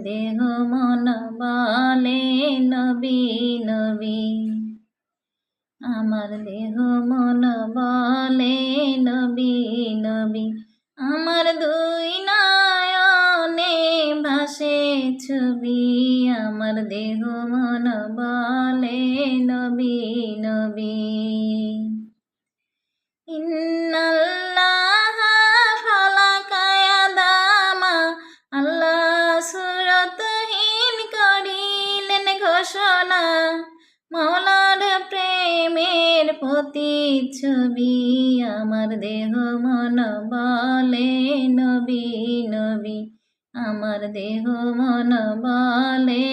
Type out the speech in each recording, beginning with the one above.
দেহ মন বলে নবী নবী, আমার দেহ মন বলে নবী নবী, আমার দুই নয়নে ভাসে ছবি, আমার দেহ মন বলে নবী নবী। ইন্নাল্লাহ ফালাকা আদামা, আল্লাহ সুরতহীন করিলেন ঘোষণা, মৌলার প্রেমের প্রতিচ্ছবি, আমার দেহ মন বলে নবী নবী, আমার দেহ মন বলে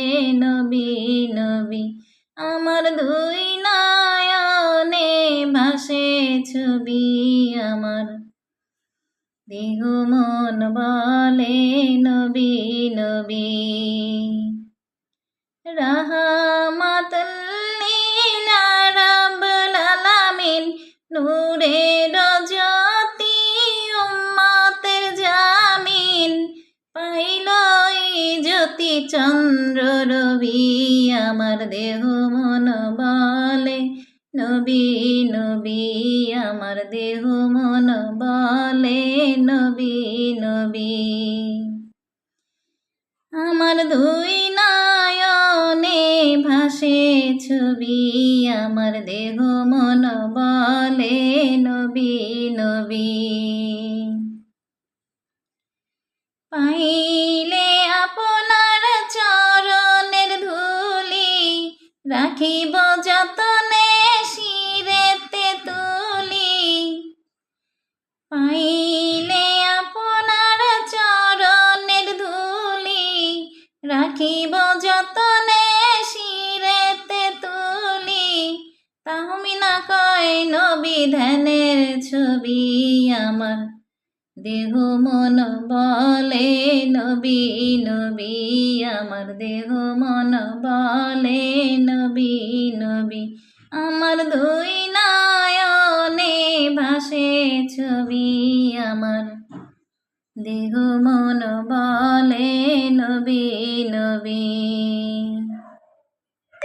নবী নবী, আমার দুই নয়নে ভাসে ছবি, আমার দেহ মন বলে নবী নবী। রাহমাতুল লিল রাব্বুল আলামিন, নূরের জ্যোতি উম্মতের জামিন, পাইল এই জ্যোতি চন্দ্র রবি, আমার দেহ মন বলে নবী নবী, আমার দেহ মন বলে নবী নবী, আমার দুই নয়নে ভাসে ছবি, আমার দেহ মন বলে নবী নবী। পাইলে আপনার চরণের ধূলি, রাখিব যতনে শিরেতে তুলি, পাইলে আপনার চরণের ধূলি, রাখিব যতনে শিরেতে তুলি, তাহমিনা কয় নবী ধ্যানের ছবি, আমার দেহ মন বলে নবী নবী, আমার দেহ মন বলে নবী নবী, আমার দুই নয়নে ভাসে ছবি, আমার দেহ মন বলে নবী নবী।